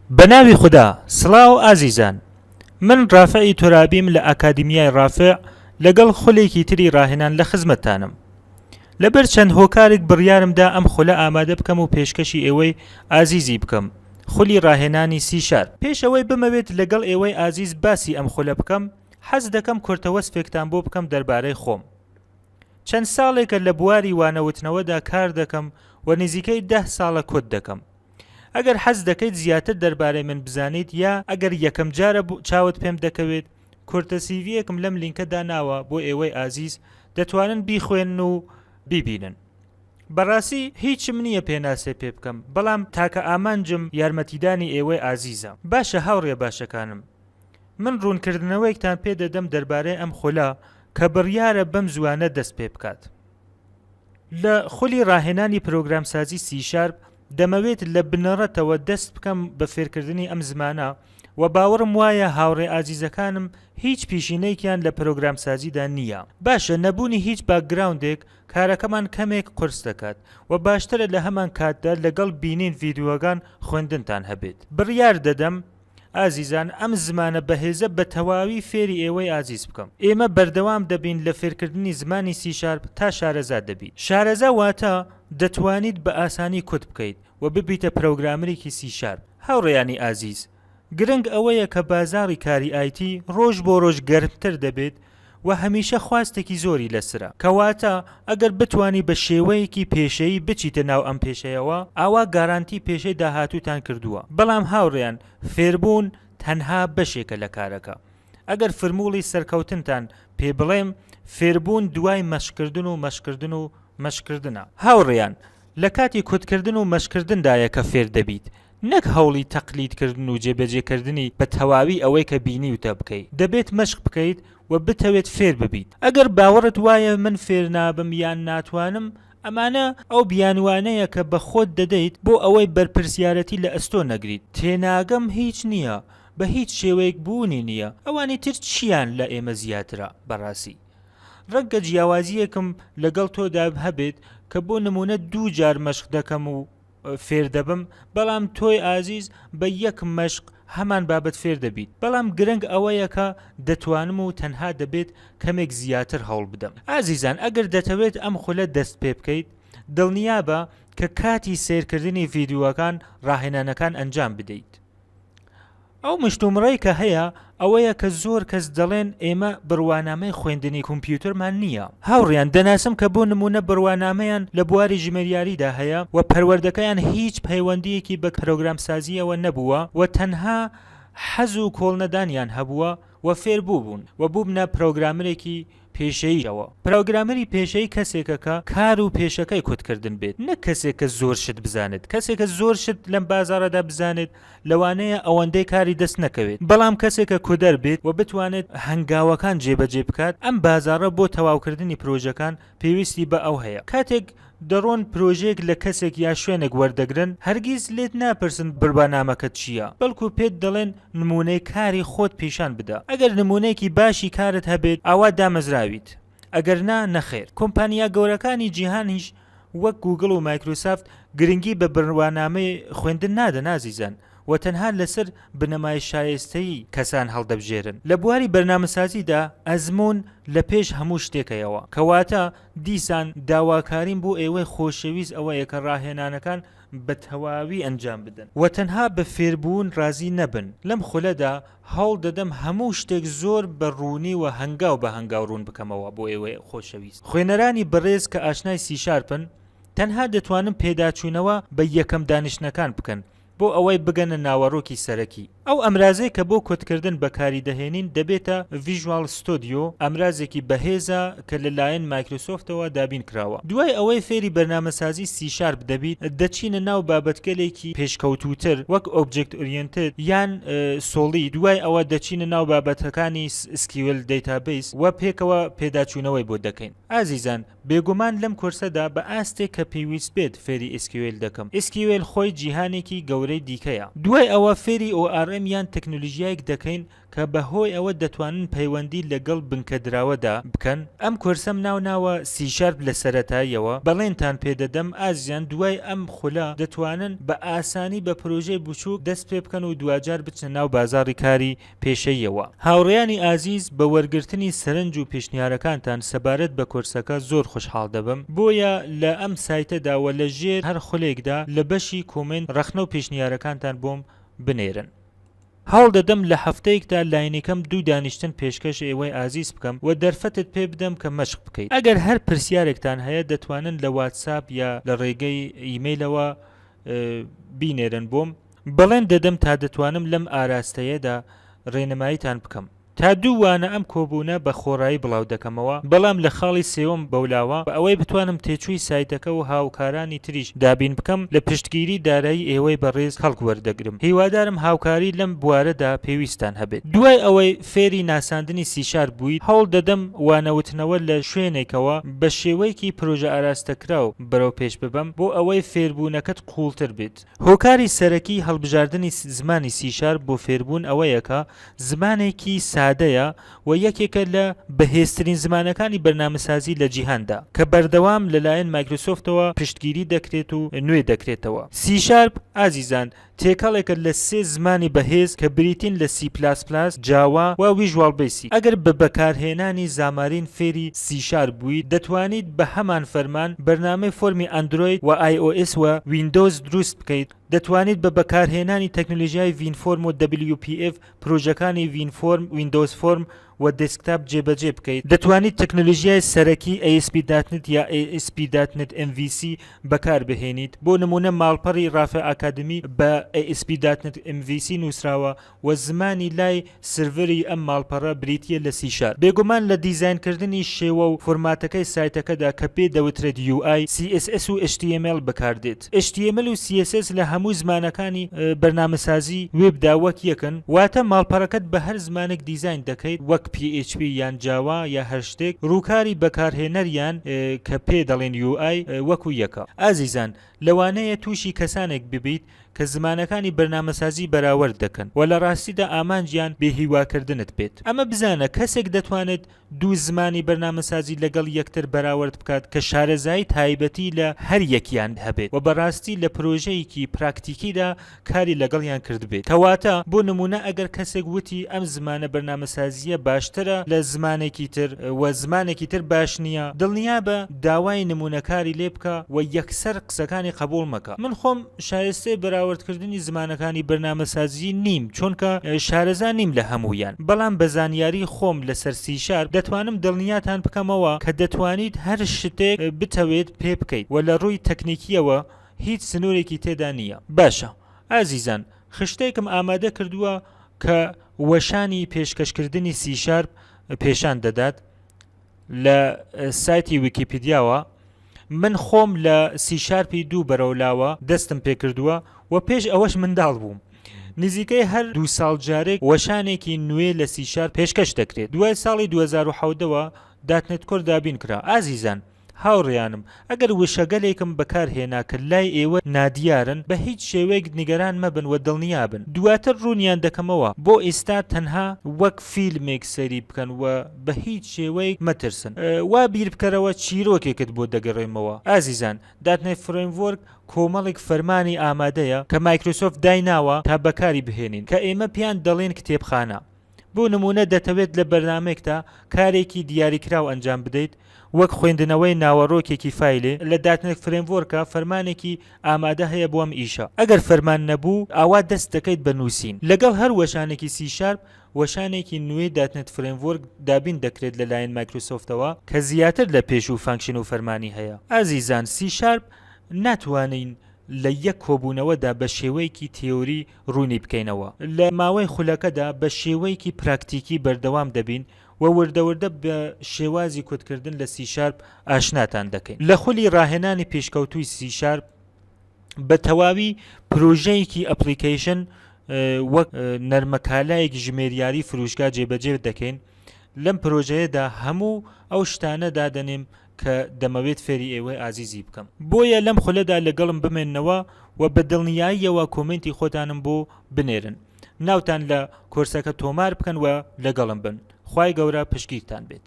بەناوی خوددا سڵاو ئازیزان، من ڕافعی تۆرابیم لە ئاکادمیای ڕافع لەگەڵ خولێکی تری ڕاهێنان لە خزمەتتانم. لەبەر چەند هۆکارێک بڕیارمدا ئەم خولە ئامادە بکەم و پێشکەشی ئێوەی ئازیزی بکەم، خولی ڕاهێنانی C#. پێشەوەی بمەوێت لەگەڵ ئێوەی ئازیز باسی ئەم خولە بکەم، حەز دەکەم کورتەوەسفێکتان بۆ بکەم دەربارەی خۆم. چەند ساڵێکە لە بواری وانەوتنەوەدا کار دەکەم و نزیکەی 10 ساڵە کۆت دەکەم. ئەگەر حەز دەکەیت زیاتر دەربارەی من بزانیت یا ئەگەر یەکەم جارە چاوت پێم دەکەوێت، کورتە سیڤیەکم لەم لینکە داناوە بۆ ئێوەی ئازیز دەتوانن بیخوێن و بیبینن. بەڕاستی هیچم نییە پێناسێ پێ بکەم، بەڵام تاکە ئامانجم یارمەتیدانی ئێوەی ئازیزە. باشە هاوڕێ باشەکانم، من ڕوونکردنەوەیەکتان پێ دەدەم دەربارەی ئەم خولە کە بڕیارە بەم زوانە دەست پێ بکات. لە خولی ڕاهێنانی پرۆگرامسازی C# دەمەوێت لە بنەڕەتەوە دەست بکەم بە فێرکردنی ئەم زمانە و باوەڕم وایە هاوڕێ ئازیزەکانم هیچ پیشینەیەکیان لە پرۆگرامسازیدا نییە. باشە نەبوونی هیچ باکگراوندێک کارەکەمان کەمێک قرس دەکات و باشترە لە هەمان کاتدا لەگەڵ بینین ڤیدیۆگان خوێندنتان هەبێت. بڕیار دەدەم ئازیزان ئەم زمانە بەهێزە بە تەواوی فێری ئێوەی ئازیز بکەم. ئێمە بەردەوام دەبین لە فێرکردنی زمانی C# تا شارەزا دەبیت. شارەزا واتە دەتوانیت بە ئاسانی کوت بکەیت و ببیتە پرۆگرامەرێکی C#. هاوڕێیانی ئازیز، گرنگ ئەوەیە کە بازاڕی کاری ئایتی ڕۆژ بۆ ڕۆژ گەرمتر دەبێت و هەمیشە خواستێکی زۆری لەسرە، کەواتە ئەگەر بتوانی بە شێوەیەکی پێشەیی بچیتە ناو ئەم پێشەیەوە، ئاوا گارانتی پێشەی داهاتووتان کردووە. بەڵام هاوڕێیان، فێربوون تەنها بەشێکە لە کارەکە. ئەگەر فرموڵی سەرکەوتنتان پێ بڵێم، فێربوون دوای مەشکردن و مەشکردن و مەشکردنە. هاوڕێیان، لە کاتی کوتکردن و مەشکردندایە کە فێر دەبیت، نەک هەوڵی تەقلیدکردن و جێبەجێکردنی بە تەواوی ئەوەی کە بینیوتە بکەیت. دەبێت مەشق بکەیت و بتەوێت فێر ببیت. ئەگەر باوەڕت وایە من فێر نابم یان ناتوانم، ئەمانە ئەو بیانوانەیە کە بە خۆت دەدەیت بۆ ئەوەی بەرپرسیارەتی لە ئەستۆ نەگریت. تێناگەم هیچ نییە، بە هیچ شێوەیەک بوونی نییە. ئەوانی تر چیان لە ئێمە زیاترە؟ بەڕاستی ڕەنگە جیاوازیەکم لەگەڵ تۆدا هەبێت کە بۆ نمونە 2 جار مەشق دەکەم و فێر دەبم، بەڵام تۆی ئازیز بە یەک مەشق هەمان بابەت فێر دەبیت. بەڵام گرنگ ئەوەیە کە دەتوانم و تەنها دەبێت کەمێک زیاتر هەوڵ بدەم. ئازیزان، ئەگەر دەتەوێت ئەم خولە دەست پێ بکەیت، دڵنیابە کە کاتی سیرکردنی ڤیدیۆکان ڕاهێنانەکان ئەنجام بدەیت. ئەو مشتومڕەی کە هەیە ئەوەیە کە زۆر کەس دەڵێن ئێمە بڕوانامەی خوێندنی کۆمپیوتەرمان نییە. هاوڕیان، دەناسم کە بۆ نمونە بڕوانامەیان لە بواری ژمێریاریدا هەیە و پەروەردەکەیان هیچ پەیوەندیەکی بە پرۆگرامسازیەوە نەبووە و تەنها حەز و کۆڵنەدانیان هەبووە و فێر بووبوون و بووبنە پرۆگرامەرێکی پێشەییەوە. پرۆگرامەری پێشەیی کەسێکە کە کار و پێشەکەی کوتکردن بێت، نەک کەسێک کە زۆر شت بزانێت. کەسێک کە زۆر شت لەم بازاڕەدا بزانێت لەوانەیە ئەوەندەی کاری دەست نەکەوێت، بەڵام کەسێکە کودەر بێت و بتوانێت هەنگاوەکان جێبەجێ بکات. ئەم بازاڕە بۆ تەواوکردنی پرۆژەکان پێویستی بە ئەو هەیە. کاتێک دەڕۆن پرۆژێک لە کەسێک یا شوێنێک وەردەگرن، هەرگیز لێت ناپرسن بڕوانامەکەت چییە، بەڵکو پێت دەڵێن نمونەی کاری خۆت پیشان بدە. ئەگەر نمونەیەکی باشی کارت هەبێت، ئاوا دامەزراویت، ئەگەر نەخێر. کۆمپانیا گەورەکانی جیهانیش وەک گوگڵ و مایکرۆسافت گرنگی بە بڕوانامەی خوێندن نادەن ئازیزان، و تەنها لەسەر بنەمای شایستەیی کەسان هەڵدەبژێرن. لە بواری بەرنامەسازیدا ئەزمون لە پێش هەموو شتێکەوە، کەواتە دیسان داواکاریم بۆ ئێوەی خۆشەویست ئەوەیە کە ڕاهێنانەکان بە تەواوی ئەنجام بدەن و تەنها بە فێربوون رازی نەبن. لەم خولەدا هەوڵ دەدەم هەموو شتێک زۆر بە ڕوونی و هەنگاو بە هەنگاو ڕوون بکەمەوە بۆ ئێوەی خۆشەویست. خوێنەرانی بەڕێز کە ئاشنای C#ن تەنها دەتوانم پێداچوونەوە بە یەکەم دانیشتنەکان بکەن بۆ ئەوەی بگەنە ناوەڕۆکی سەرەکی. ئەو ئەمرازەی کە بۆ کۆتکردن بەکاری دەهێنین دەبێتە ڤیژوال ستۆدیۆ، ئەمرازێکی بەهێزە کە لەلایەن مایکرۆسۆفتەوە دابین کراوە. دوای ئەوەی فێری بەرنامەسازی C# دەبیت، دەچینە ناو بابەتگەلێکی پێشکەوتوتر وەک ئۆبجێکت ئۆریێنتد یان سۆڵید. دوای ئەوە دەچینە ناو بابەتەکانی SQL دەیتابیس و پێکەوە پێداچوونەوەی بۆ دەکەین. ئازیزان، بێگومان لەم کورسەدا بە ئاستێک کە پێویست بێت فێری SQL دەکەم. SQL خۆی جیهانێکی گەورەی دیکەیە. دوای ئەوە فێری ORM CRM یان تەکنۆلۆژیایەک دەکەین کە بەهۆی ئەوە دەتوانن پەیوەندی لەگەڵ بنکەدراوەدا بکەن. ئەم کورسەم ناوە C# لە سەرەتاییەوە بەڵێنتان پێدەدەم ئازیان دوای ئەم خولە دەتوانن بە ئاسانی بە پرۆژەی بچووک دەست پێ بکەن و دوجار بچنە ناو بازاڕی کاری پێشەیەوە. هاوڕێیانی ئازیز بە وەرگرتنی سەرنج و پێشنیارەکانتان سەبارەت بە کورسەکە زۆر خۆشحاڵ دەبم. بۆیە لە ئەم سایتەداوە لە ژێر هەر خولێکدا لە بەشی کۆمنت ڕەخنە و پێشنیارەکانتان بۆم بنێرن. هەوڵ دەدەم لە هەفتەیەکدا لاینەکەم 2 دانیشتن پێشکەش ئێوەی ئازیز بکەم و دەرفەتت پێ بدەم کە مەشق بکەیت. ئەگەر هەر پرسیارێکتان هەیە دەتوانن لە واتساپ یا لە ڕێگەی ئیمەیلەوە بینێرن بۆم. بەڵێن دەدەم تا دەتوانم لەم ئاراستەیەدا ڕێنماییتان بکەم. تا دوووانە ئەم کۆبوونە بە خۆڕایی بڵاو دەکەمەوە، بەڵام لە خاڵی سێوەم بەولاوە بە ئەوەی بتوانم تێچووی سایتەکە و هاوکارانی تریش دابین بکەم لە پشتگیری دارایی ئێوەی بەڕێز خەڵک وەردەگرم. هیوادارم هاوکاری لەم بوارەدا پێویستان هەبێت. دوای ئەوەی فێری ناساندنی C# بوویت، هەوڵ دەدەم وانەوتنەوە لە شوێنێکەوە بە شێوەیەکی پرۆژە ئاراستەکراو بەرەو پێش ببەم بۆ ئەوەی فێربوونەکەت قوڵتر بێت. هۆکاری سەرەکی هەڵبژاردننی زمانی C# بۆ فێربوون ئەوەیەکە زمانێکی سادەیە و یەکێکە لە بەهێزترین زمانەکانی بەرنامەسازی لە جیهاندا کە بەردەوام لەلایەن مایکرۆسۆفتەوە پشتگیری دەکرێت و نوێ دەکرێتەوە. C# ئازیزان تێکەڵێکە لە 3 زمانی بەهێز کە بریتین لە C++، جاوا و ویژوال بیسیک. ئەگەر بە بەکارهێنانی زامارین فێری C# بوویت دەتوانیت بە هەمان فەرمان بەرنامەی فۆرمی ئەندروید و iOS و ویندۆز دروست بکەیت. دەتوانیت بە بەکارهێنانی تەکنۆلۆژیای VinForm و WPF پرۆژەکانی VinForm، ویندۆز فۆرم و دسکتاپ جێبەجێ بکەیت. دەتوانیت تەکنۆلۆژیای سەرەکی ASP.NET یا ASP.NET MVC بەکار بهێنیت. بۆ نمونە ماڵپەڕی ڕافع ئاکادمی بە ASP.NET MVC نووسراوە و زمانی لای سروەری ئەم ماڵپەڕە بریتیە لە C#. بێگومان لە دیزاینکردنی شێوە و فۆرماتەکەی سایتەکەدا کە پێ دەوترێت UI، CSS و HTML بەکاردێت. HTML و CSS لە هەموو زمانەکانی بەرنامەسازی وێبدا وەک یەکن، واتە ماڵپەڕەکەت بە هەر زمانێک دیزاین دەکەیت وەک PHP یان جاوا یا هەر شتێک. ڕووکاری بەکارهێنەریان کە پێ دەڵێن UI وەکو یەکە. ئازیزان لەوانەیە تووشی کەسانێک ببیت کە زمانەکانی بەرنامەسازی بەراورد دەکەن و لە ڕاستیدا ئامانجیان بێهیواکردنت بێت. ئەمە بزانە کەسێک دەتوانێت 2 زمانی بەرنامەسازی لەگەڵ یەکتر بەراورد بکات کە شارەزایی تایبەتی لە هەر یەکیان هەبێت و بەڕاستی لە پرۆژەیەکی پراکتیکیدا کاری لەگەڵیان کرد بێت. کەواتە بۆ نمونە ئەگەر کەسێک وتی ئەم زمانە بەرنامەسازیە باشترە لە زمانێکی تر و زمانێکی تر باش نییە، دڵنیا بە داوای نمونەکاری لێ بکە و یەکسەر قسەکانی قبول مەکە. من خۆم شایستەی بەراوردکردنی زمانەکانی بەرنامەسازی نیم، چونکە شارەزا نیم لە هەموویان، بەڵام بە زانیاری خۆم لەسەر C# دەتوانم دڵنیاتان بکەمەوە کە دەتوانیت هەر شتێک بتەوێت پێ بکەیت و لە ڕووی تەکنیکیەوە هیچ سنوورێکی تێدا نییە. باشە ئازیزان، خشتێکم ئامادە کردووە کە وەشانی پێشکەشکردنی C# پێشان دەدات لە سایتی ویکیپیدیاوە. من خۆم لە C#2 بەرەولاوە دەستم پێ کردووە و پێش ئەوەش منداڵ بووم. نزیکەی هەر 2 ساڵ جارێک وەشانێکی نوێ لە C# پێشکەش دەکرێت. دوای ساڵی 2007ەوە داتنێت کۆر دابین کرا. ئازیزان هاوڕێیانم، ئەگەر وشەگەلێکم بەکارهێنا کە لای ئێوە نادیارن بە هیچ شێوەیەک نیگەران مەبن و دڵنیا بن. دواتر ڕوونیان دەکەمەوە بۆ ئێستا تەنها وەک فیلمێک سەری بکەن و بە هیچ شێوەیەک مەترسن. وا بیر بکەرەوە چیرۆکێکت بۆ دەگەڕێمەوە. ئازیزان داتنێت فرێمڤۆرک کۆمەڵێک فەرمانی ئامادەیە کە مایکرۆسۆفت دایناوە تا بەکاری بهێنین کە ئێمە پیان دەڵێن کتێبخانە. بۆ نمونە دەتەوێت لە بەرنامێکدا کارێکی دیاریکراو ئەنجام بدەیت وەک خوێندنەوەی ناوەڕۆکێکی فایلێ لە داتنێت فرێمڤۆرکە فەرمانێکی ئامادە هەیە بۆ ئەم ئیشە. ئەگەر فەرمان نەبوو ئاوا دەست دەکەیت بە نووسین. لەگەڵ هەر وەشانێکی C# وەشانێکی نوێی داتنێت فرێمڤۆرک دابین دەکرێت لەلایەن مایکرۆسۆفتەوە کە زیاتر لە پێش و فانکشن و فەرمانی هەیە. ئازیزان C# ناتوانین لە یەک کۆبوونەوەدا بە شێوەیەکی تێوری ڕوونی بکەینەوە. لە ماوەی خولەکەدا بە شێوەیەکی پراکتیکی بەردەوام دەبین و وردەوردە بە شێوازی کۆدکردن لە C# ئاشناتان دەکەین. لە خولی ڕاهێنانی پێشکەوتووی C# بە تەواوی پرۆژەیەکی ئەپلیکیشن وەک نەرمەکالایەک ژمێریاری فروشگا جێبەجێ دەکەین. لەم پرۆژەیەدا هەموو ئەو شتانە دادەنێم کە دەمەوێت فێری ئێوەی ئازیزی بکەم. بۆیە لەم خولەدا لەگەڵم بمێننەوە و بە دڵنیاییەوە کۆمنتی خۆتانم بۆ بنێرن. ناوتان لە کۆرسەکە تۆمار بکەن و لەگەڵم بن. خوای گەورە پشتگیرتان بێت.